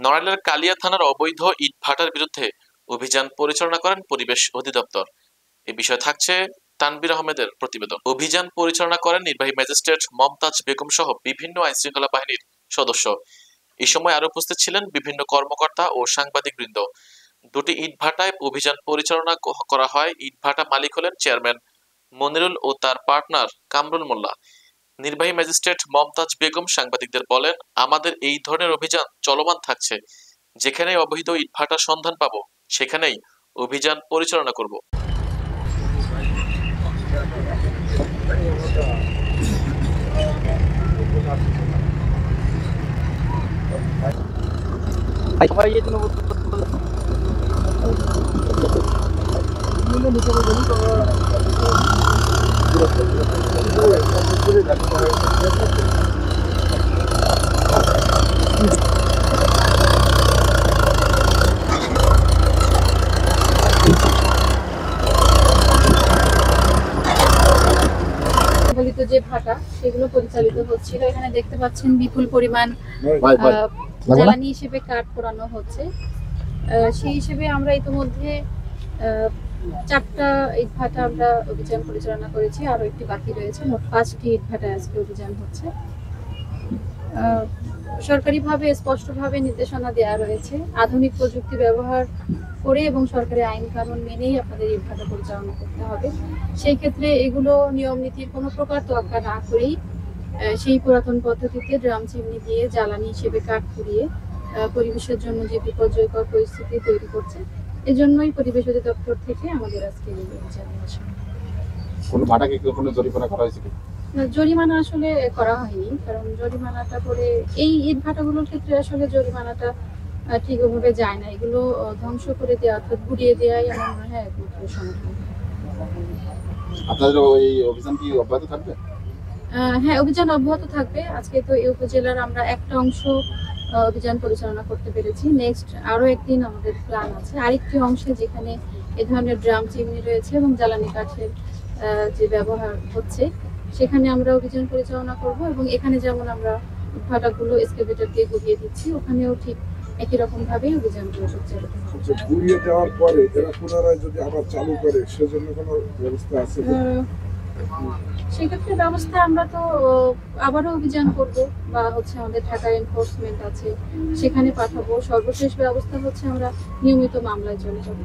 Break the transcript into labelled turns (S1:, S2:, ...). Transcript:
S1: নড়াইলের কালিয়া থানার অবৈধ ইটভাটার বিরুদ্ধে অভিযান পরিচালনা করেন পরিবেশ অধিদপ্তর। এ বিষয়ে থাকছে তানভীর আহমেদের প্রতিবেদন। অভিযান পরিচালনা করেন নির্বাহী ম্যাজিস্ট্রেট মমতাজ বেগম সহ বিভিন্ন আইনশৃঙ্খলা বাহিনীর সদস্য। এই সময় আরো উপস্থিত ছিলেন বিভিন্ন কর্মকর্তা ও সাংবাদিকবৃন্দ। দুটি ইটভাটায় অভিযান পরিচালনা করা হয়। ইটভাটা মালিক হলেন চেয়ারম্যান মনিরুল ও তার পার্টনার কামরুল মোল্লা। নির্বাহী ম্যাজিস্ট্রেট মমতাজ বেগম সাংবাদিকদের বলেন, আমাদের এই ধরনের অভিযান চলমান থাকছে। যেখানে অবৈধ ইটভাটার সন্ধান পাবো সেখানেই অভিযান পরিচালনা করব।
S2: যে ভাটা সেগুলো পরিচালিত হচ্ছিল। এখানে দেখতে পাচ্ছেন বিপুল পরিমাণ জ্বালানি হিসেবে কাঠ পোড়ানো হচ্ছে। সেই হিসেবে আমরা ইতিমধ্যে 4টা ইটভাটা আমরা অভিযান পরিচালনা করেছি, আরো একটি বাকি রয়েছে। মোট 5টি ইটভাটা আজকে অভিযান হচ্ছে। সরকারিভাবে স্পষ্টভাবে নির্দেশনা দেওয়া রয়েছে, আধুনিক প্রযুক্তি ব্যবহার করে এবং সরকারি আইন কানুন মেনেই আপনাদের ইটভাটা পরিচালনা করতে হবে। সেই ক্ষেত্রে এগুলো নিয়ম নীতির কোনো প্রকার তোয়াক্কা না করেই সেই পুরাতন পদ্ধতিতে ড্রাম চিমনি দিয়ে জ্বালানি হিসেবে কাঠ পুড়িয়ে পরিবেশের জন্য যে বিপর্যয়কর পরিস্থিতি তৈরি করছে, এজন্যই পরিবেশ অধিদপ্তর থেকে আমাদের আজকে এই অভিযান।
S3: কোনো ভাটাকে কোনো জরিমানা করা হয়েছে কি?
S2: জরিমানা আসলে করা হয়নি, কারণ জরিমানাটা করে এই ইট ভাটাগুলোর ক্ষেত্রে আসলে জরিমানাটা ঠিক ওভাবে যায় না। এগুলো ধ্বংস করে দেওয়া অর্থাৎ গুড়িয়ে দেওয়াই আমার মনে হয় একমাত্র সমাধান।
S3: আপনাদের ওই অভিযান কি অব্যাহত থাকবে?
S2: হ্যাঁ, অভিযান অব্যাহত থাকবে। আজকে তো এই উপজেলার আমরা একটা অংশ অভিযান পরিচালনা করতে পেরেছি। নেক্সট আরো একদিন আমাদের প্ল্যান আছে আরেকটি অংশে, যেখানে এ ধরনের ড্রাম চিমনি রয়েছে এবং জ্বালানি কাঠের যে ব্যবহার হচ্ছে, সেখানে আমরা অভিযান পরিচালনা করব। এবং এখানে যেমন আমরা ভাটাগুলো এক্সকাভেটর দিয়ে গুড়িয়ে দিচ্ছি, ওখানেও ঠিক একই রকম ভাবে অভিযানগুলো পরিচালিত হবে।
S4: গুড়িয়ে দেওয়ার পরে এরা পুনরায় যদি আবার চালু করে সেজন্য কোনো ব্যবস্থা আছে?
S2: সেক্ষেত্রে ব্যবস্থা আমরা তো আবারও অভিযান করব, বা হচ্ছে আমাদের ঢাকা এনফোর্সমেন্ট আছে সেখানে পাঠাবো। সর্বশেষ ব্যবস্থা হচ্ছে আমরা নিয়মিত মামলায় চলে যাব।